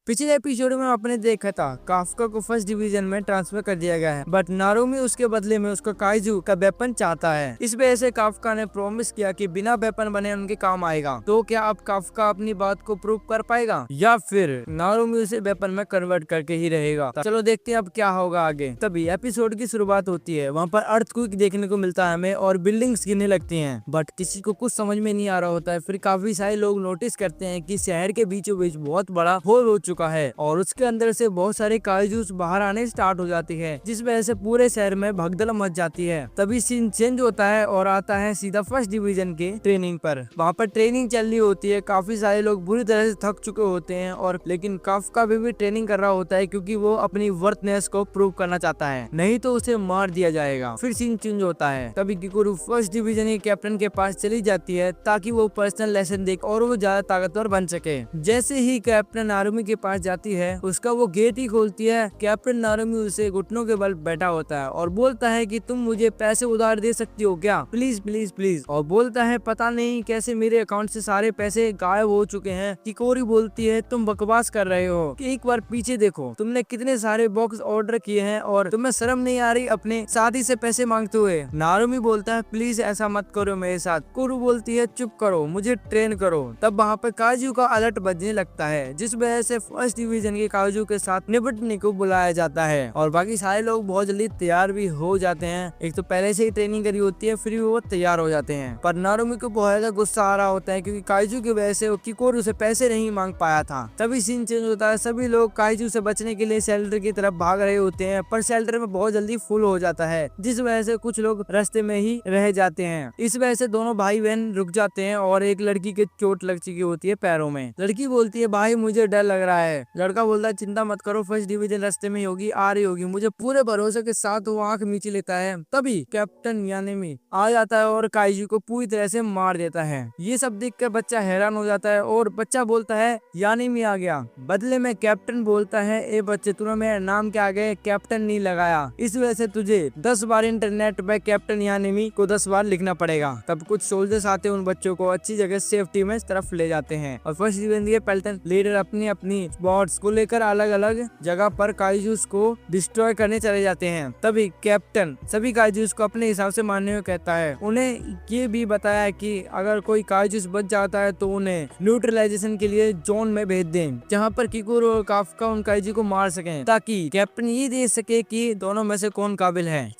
पिछले एपिसोड में आपने देखा था काफ्का को फर्स्ट डिवीजन में ट्रांसफर कर दिया गया है, बट नारुमी उसके बदले में उसका काइजू का वेपन चाहता है। इस वजह से काफ्का ने प्रॉमिस किया कि बिना वेपन बने उनके काम आएगा। तो क्या अब काफ्का अपनी बात को प्रूव कर पाएगा या फिर नारुमी उसे वेपन में कन्वर्ट करके ही रहेगा? चलो देखते हैं अब क्या होगा आगे। तभी एपिसोड की शुरुआत होती है। वहाँ पर अर्थक्वेक देखने को मिलता है हमें और बिल्डिंग्स गिरने लगती हैं, बट किसी को कुछ समझ में नहीं आ रहा होता है। फिर काफी सारे लोग नोटिस करते हैं कि शहर के बीचों बीच बहुत बड़ा होल हो चुका है और उसके अंदर से बहुत सारे काइजूस बाहर आने स्टार्ट हो जाती है, जिस वजह से पूरे शहर में भगदड़ मच जाती है। तभी सीन चेंज होता है और आता है सीधा फर्स्ट डिवीजन के ट्रेनिंग पर। वहाँ पर ट्रेनिंग चल रही होती है। काफी सारे लोग बुरी तरह से थक चुके होते हैं और लेकिन काफ्का भी ट्रेनिंग कर रहा होता है क्योंकि वो अपनी वर्थनेस को प्रूव करना चाहता है, नहीं तो उसे मार दिया जाएगा। फिर सीन चेंज होता है। तभी किकुरु फर्स्ट डिवीजन के कैप्टन के पास चली जाती है ताकि वो पर्सनल लेसन देख और वो ज्यादा ताकतवर बन सके। जैसे ही कैप्टन नारुमी के पास जाती है, उसका वो गेट ही खोलती है। कैप्टन नारुमी उसे घुटनों के बल बैठा होता है और बोलता है कि तुम मुझे पैसे उधार दे सकती हो क्या, प्लीज प्लीज प्लीज। और बोलता है पता नहीं कैसे मेरे अकाउंट से सारे पैसे गायब हो चुके हैं। किकोरी बोलती है तुम बकवास कर रहे हो, कि एक बार पीछे देखो, तुमने कितने सारे बॉक्स ऑर्डर किए हैं और तुम्हें शर्म नहीं आ रही अपने शादी से पैसे मांगते हुए। नारुमी बोलता है प्लीज ऐसा मत करो मेरे साथ। कुरु बोलती है चुप करो, मुझे ट्रेन करो। तब वहाँ पर काजू का अलर्ट बजने लगता है, जिस वजह से फर्स्ट डिवीजन के काजू के साथ निपटने को बुलाया जाता है और बाकी सारे लोग बहुत जल्दी तैयार भी हो जाते हैं। एक तो पहले से ही ट्रेनिंग करी होती है, फिर भी वो तैयार हो जाते हैं। पर नारुमी को बहुत ज्यादा गुस्सा आ रहा होता है क्योंकि काइजू की वजह से किकोरू से पैसे नहीं मांग पाया था। तभी सीन चेंज होता है। सभी लोग काइजू से बचने के लिए शेल्टर की तरफ भाग रहे होते हैं, पर शेल्टर में बहुत जल्दी फुल हो जाता है, जिस वजह से कुछ लोग रास्ते में ही रह जाते हैं। इस वजह से दोनों भाई बहन रुक जाते हैं और एक लड़की के चोट लग चुकी होती है पैरों में। लड़की बोलती है भाई मुझे डर लग रहा है। लड़का बोलता है चिंता मत करो, फर्स्ट डिवीजन रास्ते में होगी, आ रही होगी। मुझे पूरे भरोसे के साथ वो आंख मींच लेता है। तभी कैप्टन यानेमी आ जाता है और काइजू को पूरी तरह से मार देता है। ये सब देखकर बच्चा हैरान हो जाता है और बच्चा बोलता है यानेमी आ गया। बदले में कैप्टन बोलता है ए बच्चे, तूने मेरा नाम के आगे कैप्टन नहीं लगाया, इस वजह से तुझे 10 बार इंटरनेट पे कैप्टन यानेमी को 10 बार लिखना पड़ेगा। तब कुछ सोल्जर्स आते हैं, उन बच्चों को अच्छी जगह सेफ्टी में तरफ ले जाते हैं और फर्स्ट डिवीजन के पेल्टन लीडर अपनी अपनी स्पॉट्स को लेकर अलग अलग जगह पर काइजूस को डिस्ट्रॉय करने चले जाते हैं। तभी कैप्टन सभी काइजूस को अपने हिसाब से मारने को कहता है। उन्हें ये भी बताया कि अगर कोई काइजूस बच जाता है तो उन्हें न्यूट्रलाइजेशन के लिए जोन में भेज दें, जहाँ पर किकुरु और काफ्का उन काइजू को मार सकें, ताकि कैप्टन ये देख सके कि दोनों में से कौन काबिल है।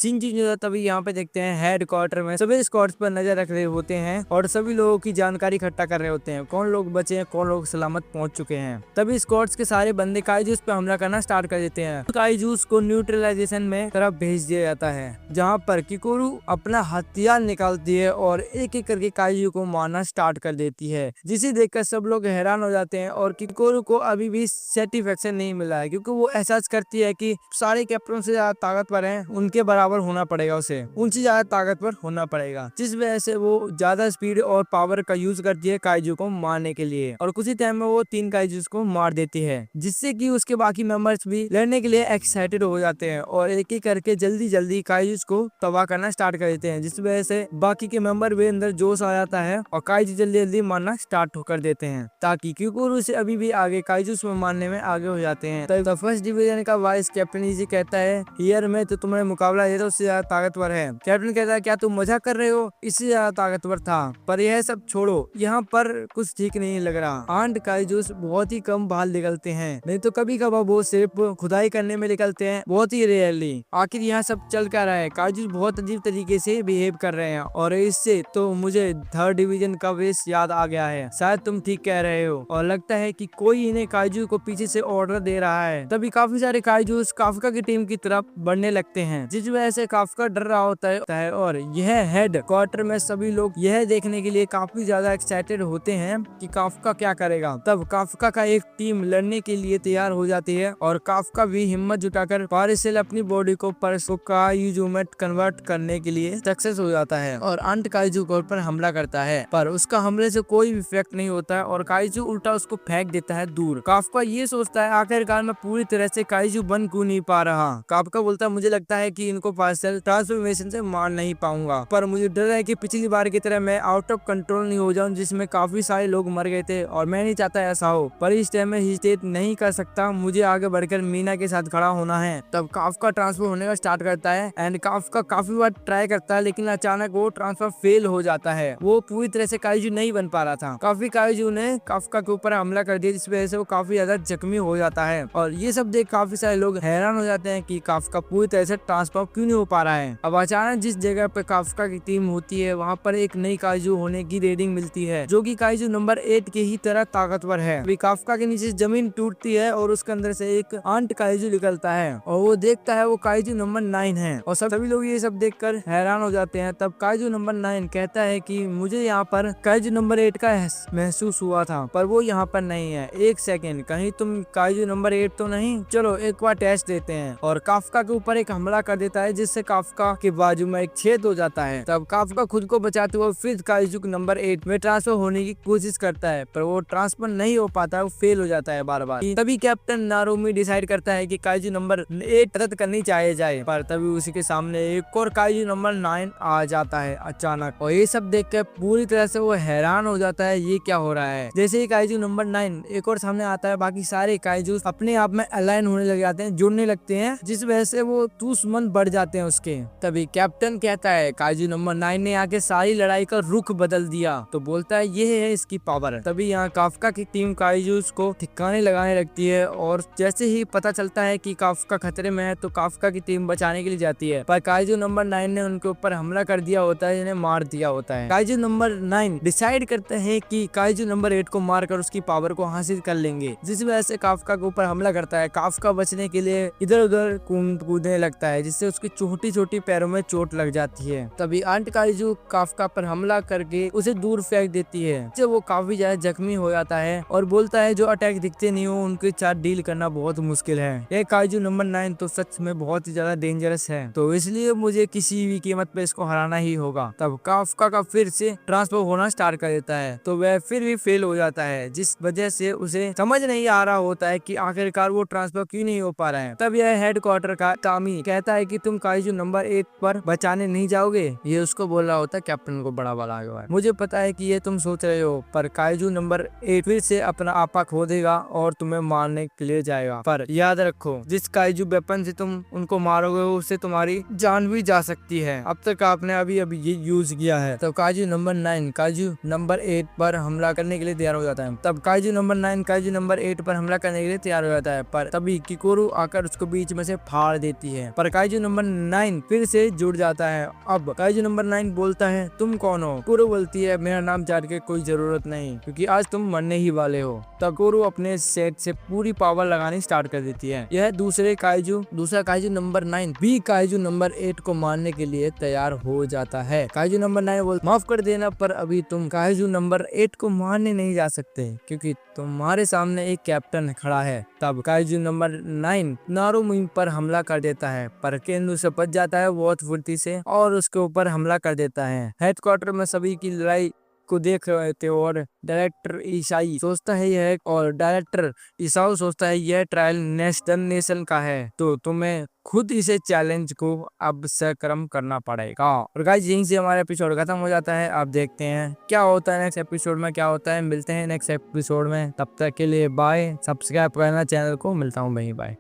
तभी यहाँ पे देखते हैं हेड क्वार्टर में सभी स्क्वाड्स पर नजर रख रहे होते हैं और सभी लोगों की जानकारी इकट्ठा कर रहे होते हैं, कौन लोग बचे हैं, कौन लोग सलामत पहुंच चुके हैं। तभी स्क्वाड्स के सारे बंदे काइजूस पे हमला करना स्टार्ट कर देते हैं। काइजूस को न्यूट्रलाइजेशन में तरफ भेज दिया जाता है, जहाँ पर किकुरु अपना हथियार निकालती है और एक एक करके काइजू को मारना स्टार्ट कर देती है, जिसे देखकर सब लोग हैरान हो जाते हैं। और किकुरु को अभी भी सेटिस्फेक्शन नहीं मिला है क्योंकि वो एहसास करती है कि सारे कैप्टन से ज्यादा ताकतवर हैं, उनके बराबर होना पड़ेगा, उसे उनसे ज्यादा ताकतवर होना पड़ेगा, जिस वजह से वो ज्यादा स्पीड और पावर का यूज करती है काइजू को मारने के लिए। और कुछ ही टाइम में वो 3 काइजूस को मार देती है, जिससे कि उसके बाकी मेंबर्स भी लड़ने के लिए एक्साइटेड हो जाते हैं और एक एक करके जल्दी जल्दी काइजूस को तबाह करना स्टार्ट कर देते हैं, जिस वजह से बाकी के मेंबर भी अंदर जोश आ जाता है और काइजू जल्दी जल्दी मारना स्टार्ट कर देते हैं, ताकि किकुरु से अभी भी आगे काइजूस में मारने में आगे हो जाते हैं। तब फर्स्ट डिवीजन का वाइस कैप्टन इजी कहता है हियर में तो तुम्हारे मुकाबला ये तो उससे ज्यादा ताकतवर है। कैप्टन कहता है क्या तुम मजाक कर रहे हो, इससे ज्यादा ताकतवर था, पर यह सब छोड़ो, यहाँ पर कुछ ठीक नहीं लग रहा। आंट काइजूस बहुत ही कम बाहर निकलते हैं, नहीं तो कभी कभार वो सिर्फ खुदाई करने में निकलते हैं, बहुत ही रेयरली। आखिर यहाँ सब चल क्या रहा है? काइजूस बहुत अजीब तरीके से बिहेव कर रहे हैं और इससे तो मुझे थर्ड डिवीजन का वेस याद आ गया है। शायद तुम ठीक कह रहे हो और लगता है कि कोई इन्हें काइजू को पीछे से ऑर्डर दे रहा है। तभी काफी सारे काइजूस काफ्का की टीम की तरफ बढ़ने लगते हैं, जिस वजह से काफ्का डर रहा होता है और यह हेड क्वार्टर में सभी लोग यह देखने के लिए काफी ज्यादा एक्साइटेड होते हैं कि काफ्का क्या करेगा। तब काफ्का का एक टीम लड़ने के लिए तैयार हो जाती है और काफ्का भी हिम्मत जुटाकर पारिसेल अपनी बॉडी को काइजू में कन्वर्ट करने के लिए सक्सेस हो जाता है और अंत काइजू को पर हमला करता है, पर उसका हमले से कोई इफेक्ट नहीं होता है और काइजू उल्टा उसको फेंक देता है दूर। काफ्का ये सोचता है आखिरकार मैं पूरी तरह से काइजू बन क्यों नहीं पा रहा। काफ्का बोलता है मुझे लगता है कि इनको पार्सल ट्रांसफॉर्मेशन से मार नहीं पाऊंगा, पर मुझे डर है कि पिछली बार की तरह मैं आउट ऑफ कंट्रोल नहीं हो जाऊं, जिसमें काफी सारे लोग मर गए थे और मैं नहीं चाहता ऐसा हो। पर इस टाइम में हेजिटेट नहीं कर सकता, मुझे आगे बढ़कर मीना के साथ खड़ा होना है। तब काफ्का ट्रांसफर होने का स्टार्ट करता है एंड काफ्का काफी बार ट्राई करता है, लेकिन अचानक वो ट्रांसफर फेल हो जाता है। वो पूरी तरह से काइजू नहीं बन पा रहा था। काफी काइजू ने काफ्का के ऊपर हमला कर दिया, जिस वजह से वो काफी ज्यादा जख्मी हो जाता है। और ये सब देख काफी सारे लोग हैरान हो जाते हैं कि काफ्का पूरी तरह से ट्रांसफर क्यों नहीं हो पा रहा है। अब अचानक जिस जगह पे काफ्का की टीम होती है, वहाँ पर एक नई काइजू होने की रेडिंग मिलती है, जो कि काइजू नंबर 8 के ही तरह ताकतवर है। अभी काफ्का के नीचे जमीन टूटती है और उसके अंदर से एक आंट काइजू निकलता है और वो देखता है वो काइजू नंबर 9 है। और सभी लोग ये सब देखकर हैरान हो जाते हैं। तब काइजू नंबर 9 कहता है कि मुझे यहाँ पर काइजू नंबर 8 का महसूस हुआ था, पर वो यहाँ पर नहीं है। एक सेकेंड, कहीं तुम काइजू नंबर 8 तो नहीं? चलो एक बार टेस्ट देते हैं। और काफ्का के ऊपर एक हमला कर देता है, जिससे काफ्का के बाजू में एक छेद हो जाता है। तब काफ्का खुद को बचाते हुए फिर काइजू नंबर 8 में ट्रांसफर होने की कोशिश करता है, पर वो ट्रांसफर नहीं हो पाता है, वो फेल हो जाता है बार बार। तभी कैप्टन नारुमी डिसाइड करता है कि काइजू नंबर 8 रद्द करनी चाहिए जाए, पर तभी उसी के सामने एक और काइजू नंबर 9 आ जाता है अचानक। और ये सब देख कर पूरी तरह से वो हैरान हो जाता है, ये क्या हो रहा है। जैसे ही काइजू नंबर 9 एक और सामने आता है, बाकी सारे काइजू अपने आप में अलाइन होने लग जाते हैं, जुड़ने लगते हैं, जिस वजह से वो दुश्मन बढ़ जाते हैं उसके। तभी कैप्टन कहता है काइजू नंबर 9 ने आके सारी लड़ाई का रुख बदल दिया, तो बोलता है ये है इसकी पावर। तभी यहाँ काफ्का की टीम काइजूस को ठिकाने लगाने लगती है, और जैसे ही पता चलता है कि काफ्का खतरे में है, तो काफ्का की टीम बचाने के लिए जाती है, पर काइजू नंबर 9 ने उनके ऊपर हमला कर दिया होता है, जिन्हें मार दिया होता है। काइजू नंबर 9 डिसाइड करते हैं कि काइजू नंबर 8 को मारकर उसकी पावर को हासिल कर लेंगे, जिस वजह से काफ्का के ऊपर हमला करता है। काफ्का बचने के लिए इधर उधर कूदने लगता है, जिससे उसकी छोटी छोटी पैरों में चोट लग जाती है। तभी आंट काइजू काफ्का पर हमला करके उसे दूर फेंक देती है, जिससे वो काफी ज्यादा जख्मी हो जाता है और बोलता है जो अटैक दिखते नहीं हो उनके साथ डील करना बहुत मुश्किल है। ये काइजू नंबर 9 तो सच में बहुत ही ज्यादा डेंजरस है, तो इसलिए मुझे किसी भी कीमत पे इसको हराना ही होगा। तब काफ्का का फिर से ट्रांसफर होना स्टार्ट कर देता है, तो वह फिर भी फेल हो जाता है, जिस वजह से उसे समझ नहीं आ रहा होता है कि आखिरकार वो ट्रांसफर क्यों नहीं हो पा रहा है। तब यह हेडक्वार्टर का टामी कहता है कि तुम काइजू नंबर 8 पर बचाने नहीं जाओगे। ये उसको बोल रहा होता है, कैप्टन को बड़ा बड़ा है। मुझे पता है कि ये तुम सोच रहे हो, पर काइजू नंबर 8 फिर से अपना आपा खो देगा और तुम्हें मारने के लिए जाएगा। पर याद रखो, जिस काइजू वेपन से तुम उनको मारोगे उससे तुम्हारी जान भी जा सकती है। अब तक आपने अभी ये यूज किया है। तब काइजू नंबर 9 काइजू नंबर 8 पर हमला करने के लिए तैयार हो जाता है। तब काइजू नंबर 9 काइजू नंबर 8 पर हमला करने के लिए तैयार हो जाता है, पर तभी किकोरू आकर उसको बीच में से फाड़ देती है, पर काइजू नंबर 9 फिर से जुड़ जाता है। अब काइजू नंबर 9 बोलता है तुम कौन हो? कोरू बोलती है मेरा नाम जान के कोई जरूरत नहीं, क्योंकि आज तुम मरने ही वाले हो। तब कोरू अपने सेट से पूरी पावर लगानी स्टार्ट कर देती है। यह दूसरा काइजू नंबर 9 भी काइजू नंबर 8 को मारने के लिए तैयार हो जाता है। काइजू नंबर 9 बोल माफ कर देना, पर अभी तुम काइजू नंबर 8 को मारने नहीं जा सकते, क्योंकि तुम्हारे सामने एक कैप्टन खड़ा है। तब काइजू नंबर 9 नारुमी पर हमला कर देता है, पर केंदू से बच जाता है बहुत फुर्ती से और उसके ऊपर हमला कर देता है। हेडक्वार्टर में सभी की लड़ाई को देख रहे थे और डायरेक्टर ईसाई सोचता है यह ट्रायल नेशन का है, तो तुम्हें खुद इसे चैलेंज को अब सक्रिय करना पड़ेगा। और गाइस यहीं से हमारा एपिसोड खत्म हो जाता है। आप देखते हैं क्या होता है नेक्स्ट एपिसोड में, क्या होता है। मिलते हैं नेक्स्ट एपिसोड में, तब तक के लिए बाय। सब्सक्राइब करना चैनल को। मिलता हूँ भाई, बाय।